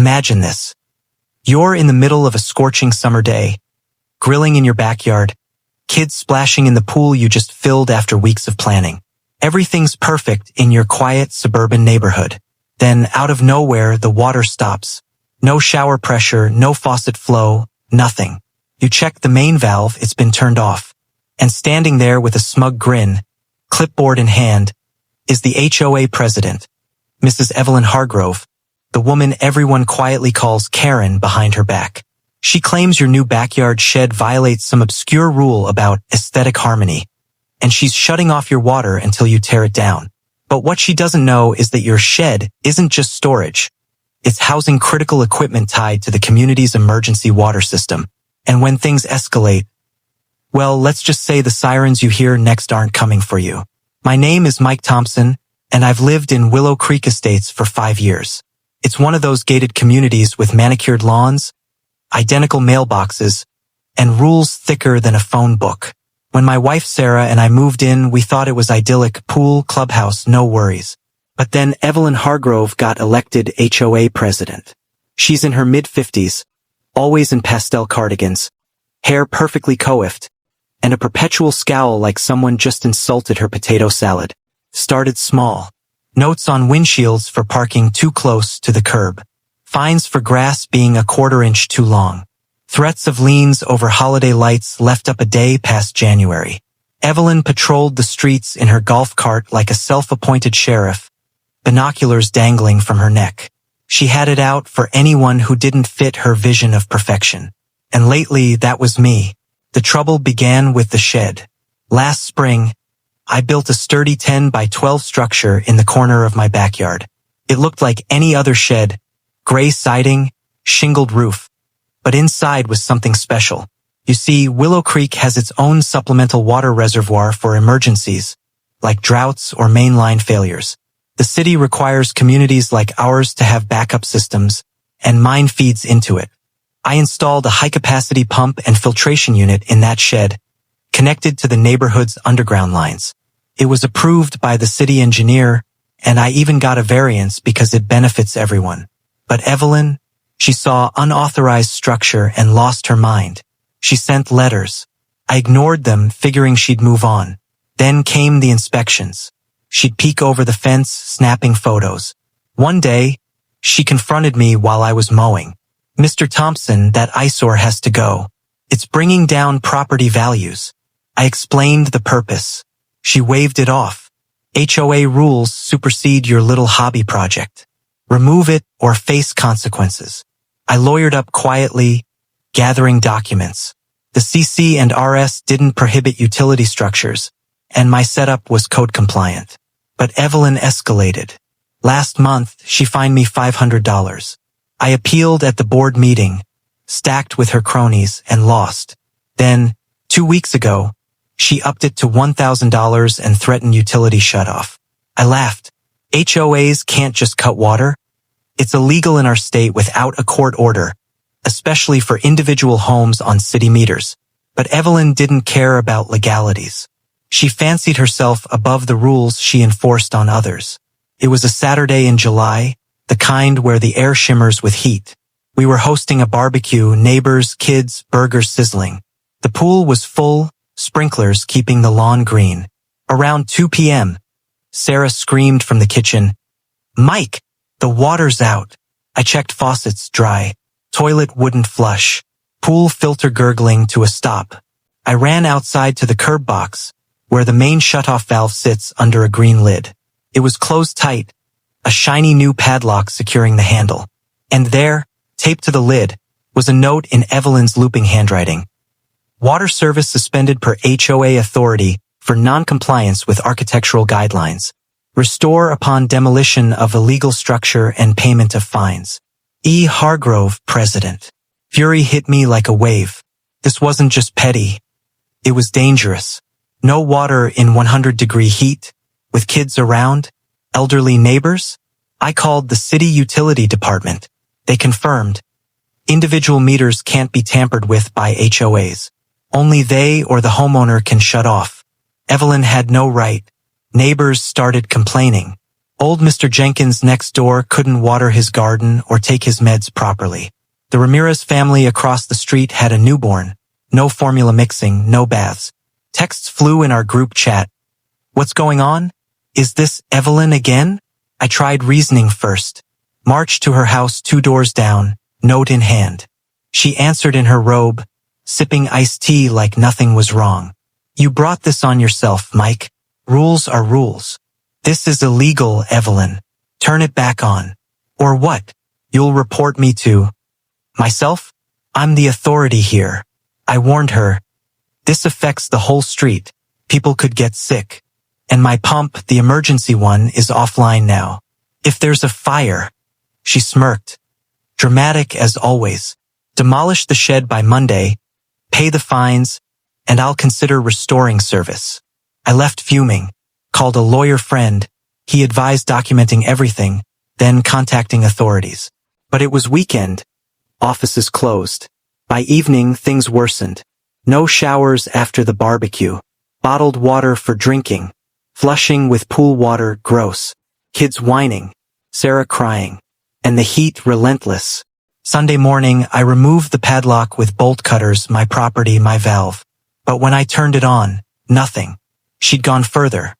Imagine this. You're in the middle of a scorching summer day, grilling in your backyard, kids splashing in the pool you just filled after weeks of planning. Everything's perfect in your quiet suburban neighborhood. Then, out of nowhere, the water stops. No shower pressure, no faucet flow, nothing. You check the main valve, it's been turned off. And standing there with a smug grin, clipboard in hand, is the HOA president, Mrs. Evelyn Hargrove, the woman everyone quietly calls Karen behind her back. She claims your new backyard shed violates some obscure rule about aesthetic harmony, and she's shutting off your water until you tear it down. But what she doesn't know is that your shed isn't just storage. It's housing critical equipment tied to the community's emergency water system. And when things escalate, well, let's just say the sirens you hear next aren't coming for you. My name is Mike Thompson, and I've lived in Willow Creek Estates for 5 years. It's one of those gated communities with manicured lawns, identical mailboxes, and rules thicker than a phone book. When my wife Sarah and I moved in, we thought it was idyllic, pool, clubhouse, no worries. But then Evelyn Hargrove got elected HOA president. She's in her mid-50s, always in pastel cardigans, hair perfectly coiffed, and a perpetual scowl like someone just insulted her potato salad. Started small. Notes on windshields for parking too close to the curb. Fines for grass being a quarter-inch too long. Threats of liens over holiday lights left up a day past January. Evelyn patrolled the streets in her golf cart like a self-appointed sheriff, binoculars dangling from her neck. She had it out for anyone who didn't fit her vision of perfection. And lately, that was me. The trouble began with the shed. Last spring, I built a sturdy 10 by 12 structure in the corner of my backyard. It looked like any other shed, gray siding, shingled roof. But inside was something special. You see, Willow Creek has its own supplemental water reservoir for emergencies, like droughts or mainline failures. The city requires communities like ours to have backup systems, and mine feeds into it. I installed a high-capacity pump and filtration unit in that shed, connected to the neighborhood's underground lines. It was approved by the city engineer, and I even got a variance because it benefits everyone. But Evelyn, she saw unauthorized structure and lost her mind. She sent letters. I ignored them, figuring she'd move on. Then came the inspections. She'd peek over the fence, snapping photos. One day, she confronted me while I was mowing. "Mr. Thompson, that eyesore has to go. It's bringing down property values." I explained the purpose. She waved it off. "HOA rules supersede your little hobby project. Remove it or face consequences." I lawyered up quietly, gathering documents. The CC and RS didn't prohibit utility structures, and my setup was code compliant. But Evelyn escalated. Last month, she fined me $500. I appealed at the board meeting, stacked with her cronies, and lost. Then, 2 weeks ago, she upped it to $1,000 and threatened utility shutoff. I laughed. HOAs can't just cut water. It's illegal in our state without a court order, especially for individual homes on city meters. But Evelyn didn't care about legalities. She fancied herself above the rules she enforced on others. It was a Saturday in July, the kind where the air shimmers with heat. We were hosting a barbecue, neighbors, kids, burgers sizzling. The pool was full, sprinklers keeping the lawn green. Around 2 p.m., Sarah screamed from the kitchen, "Mike, the water's out." I checked faucets dry. Toilet wouldn't flush. Pool filter gurgling to a stop. I ran outside to the curb box, where the main shutoff valve sits under a green lid. It was closed tight, a shiny new padlock securing the handle. And there, taped to the lid, was a note in Evelyn's looping handwriting. "Water service suspended per HOA authority for non-compliance with architectural guidelines. Restore upon demolition of illegal structure and payment of fines. E. Hargrove, President." Fury hit me like a wave. This wasn't just petty. It was dangerous. No water in 100-degree heat, with kids around, elderly neighbors. I called the city utility department. They confirmed. Individual meters can't be tampered with by HOAs. Only they or the homeowner can shut off. Evelyn had no right. Neighbors started complaining. Old Mr. Jenkins next door couldn't water his garden or take his meds properly. The Ramirez family across the street had a newborn. No formula mixing, no baths. Texts flew in our group chat. What's going on? Is this Evelyn again? I tried reasoning first. Marched to her house 2 doors down, note in hand. She answered in her robe, sipping iced tea like nothing was wrong. You brought this on yourself, Mike. Rules are rules. This is illegal, Evelyn. Turn it back on. Or what? You'll report me to myself? I'm the authority here. I warned her. This affects the whole street. People could get sick. And my pump, the emergency one, is offline now. If there's a fire. She smirked. Dramatic as always. Demolish the shed by Monday, pay the fines, and I'll consider restoring service. I left fuming, called a lawyer friend. He advised documenting everything, then contacting authorities. But it was weekend. Offices closed. By evening, things worsened. No showers after the barbecue. Bottled water for drinking. Flushing with pool water, gross. Kids whining. Sarah crying. And the heat relentless. Sunday morning, I removed the padlock with bolt cutters, my property, my valve. But when I turned it on, nothing. She'd gone further.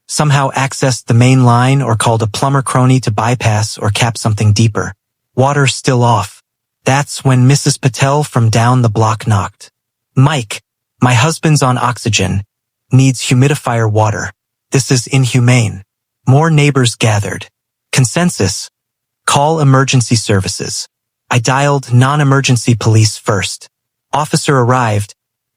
Somehow accessed the main line or called a plumber crony to bypass or cap something deeper. Water still off. That's when Mrs. Patel from down the block knocked. Mike, my husband's on oxygen. Needs humidifier water. This is inhumane. More neighbors gathered. Consensus. Call emergency services. I dialed non-emergency police first. Officer arrived,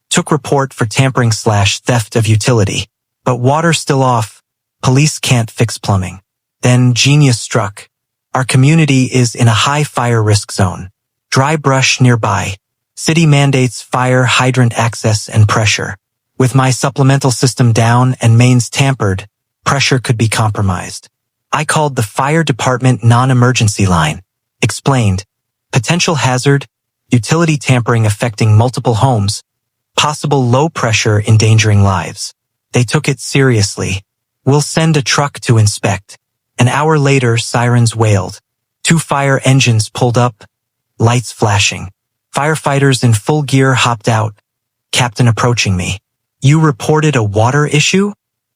took report for tampering/theft of utility. But water still off. Police can't fix plumbing. Then genius struck. Our community is in a high fire risk zone. Dry brush nearby. City mandates fire hydrant access and pressure. With my supplemental system down and mains tampered, pressure could be compromised. I called the fire department non-emergency line. Explained. Potential hazard, utility tampering affecting multiple homes, possible low pressure endangering lives. They took it seriously. We'll send a truck to inspect. An hour later, sirens wailed. 2 fire engines pulled up, lights flashing. Firefighters in full gear hopped out. Captain approaching me. You reported a water issue?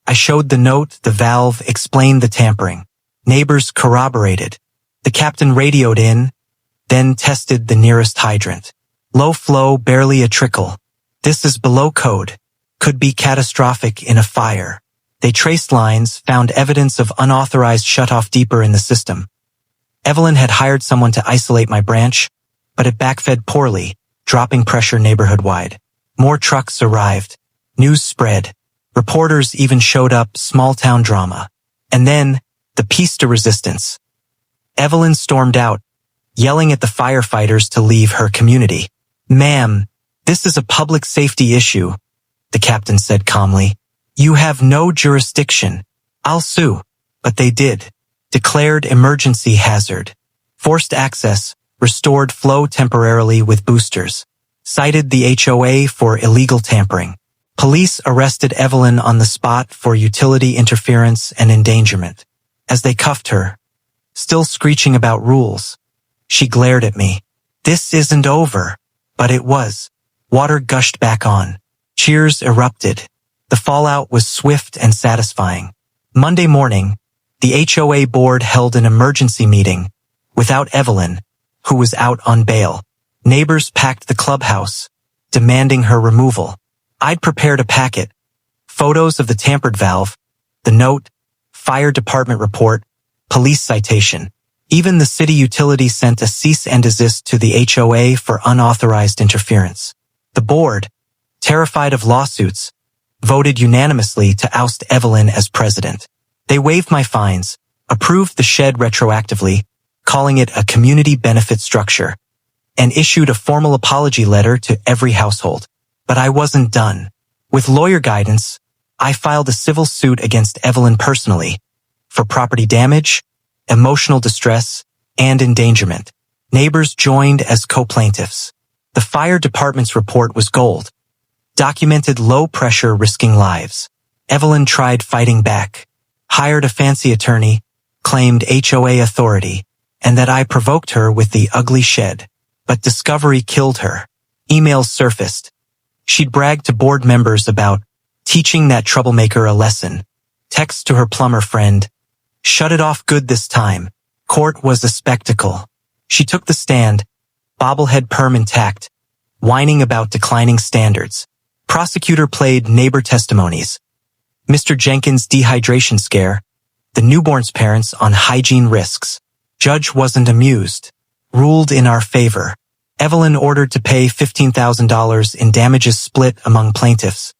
I showed the note, the valve, explained the tampering. Neighbors corroborated. The captain radioed in, then tested the nearest hydrant. Low flow, barely a trickle. This is below code. Could be catastrophic in a fire. They traced lines, found evidence of unauthorized shutoff deeper in the system. Evelyn had hired someone to isolate my branch, but it backfed poorly, dropping pressure neighborhood-wide. More trucks arrived. News spread. Reporters even showed up, small-town drama. And then, the piece de resistance. Evelyn stormed out, yelling at the firefighters to leave her community. Ma'am, this is a public safety issue, the captain said calmly. You have no jurisdiction. I'll sue. But they did. Declared emergency hazard. Forced access, restored flow temporarily with boosters. Cited the HOA for illegal tampering. Police arrested Evelyn on the spot for utility interference and endangerment. As they cuffed her, still screeching about rules, she glared at me. This isn't over. But it was. Water gushed back on. Cheers erupted. The fallout was swift and satisfying. Monday morning, the HOA board held an emergency meeting without Evelyn, who was out on bail. Neighbors packed the clubhouse, demanding her removal. I'd prepared a packet. Photos of the tampered valve, the note, fire department report, police citation. Even the city utility sent a cease and desist to the HOA for unauthorized interference. The board, terrified of lawsuits, voted unanimously to oust Evelyn as president. They waived my fines, approved the shed retroactively, calling it a community benefit structure, and issued a formal apology letter to every household. But I wasn't done. With lawyer guidance, I filed a civil suit against Evelyn personally for property damage, emotional distress, and endangerment. Neighbors joined as co-plaintiffs. The fire department's report was gold. Documented low pressure risking lives. Evelyn tried fighting back. Hired a fancy attorney, claimed HOA authority and that I provoked her with the ugly shed. But discovery killed her. Emails surfaced. She'd bragged to board members about teaching that troublemaker a lesson. Text to her plumber friend. Shut it off good this time. Court was a spectacle. She took the stand, bobblehead perm intact, whining about declining standards. Prosecutor played neighbor testimonies. Mr. Jenkins' dehydration scare. The newborn's parents on hygiene risks. Judge wasn't amused. Ruled in our favor. Evelyn ordered to pay $15,000 in damages split among plaintiffs,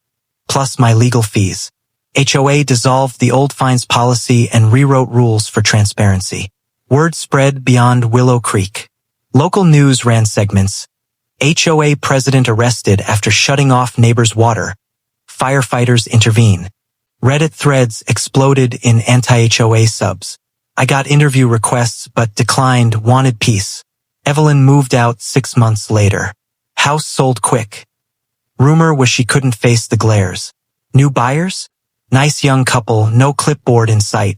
plus my legal fees. HOA dissolved the old fines policy and rewrote rules for transparency. Word spread beyond Willow Creek. Local news ran segments. HOA president arrested after shutting off neighbor's water. Firefighters intervene. Reddit threads exploded in anti-HOA subs. I got interview requests but declined, wanted peace. Evelyn moved out 6 months later. House sold quick. Rumor was she couldn't face the glares. New buyers? Nice young couple, no clipboard in sight.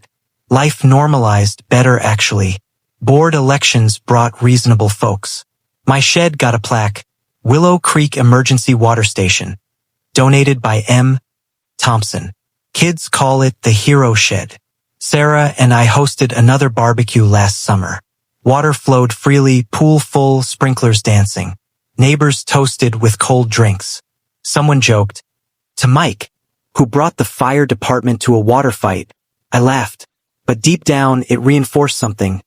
Life normalized, better actually. Board elections brought reasonable folks. My shed got a plaque. Willow Creek Emergency Water Station. Donated by M. Thompson. Kids call it the Hero Shed. Sarah and I hosted another barbecue last summer. Water flowed freely, pool full, sprinklers dancing. Neighbors toasted with cold drinks. Someone joked, "To Mike, who brought the fire department to a water fight." I laughed, but deep down it reinforced something.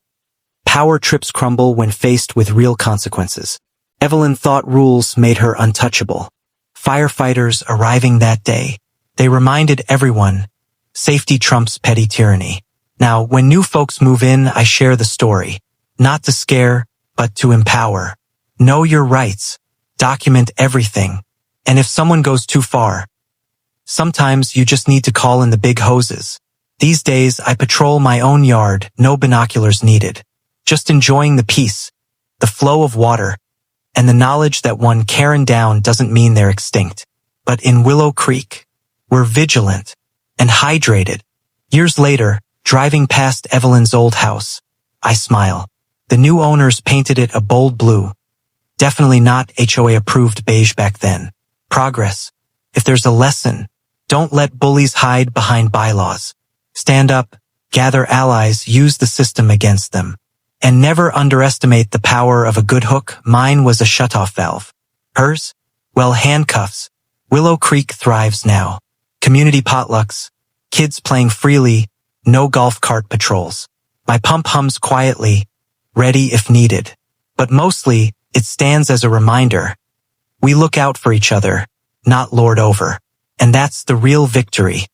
Power trips crumble when faced with real consequences. Evelyn thought rules made her untouchable. Firefighters arriving that day. They reminded everyone, safety trumps petty tyranny. Now, when new folks move in, I share the story. Not to scare, but to empower. Know your rights. Document everything. And if someone goes too far, sometimes you just need to call in the big hoses. These days, I patrol my own yard, no binoculars needed. Just enjoying the peace, the flow of water, and the knowledge that one Karen down doesn't mean they're extinct. But in Willow Creek, we're vigilant and hydrated. Years later, driving past Evelyn's old house, I smile. The new owners painted it a bold blue. Definitely not HOA-approved beige back then. Progress. If there's a lesson, don't let bullies hide behind bylaws. Stand up, gather allies, use the system against them. And never underestimate the power of a good hook. Mine was a shutoff valve. Hers? Well, handcuffs. Willow Creek thrives now. Community potlucks. Kids playing freely. No golf cart patrols. My pump hums quietly, ready if needed. But mostly, it stands as a reminder. We look out for each other, not lord over. And that's the real victory.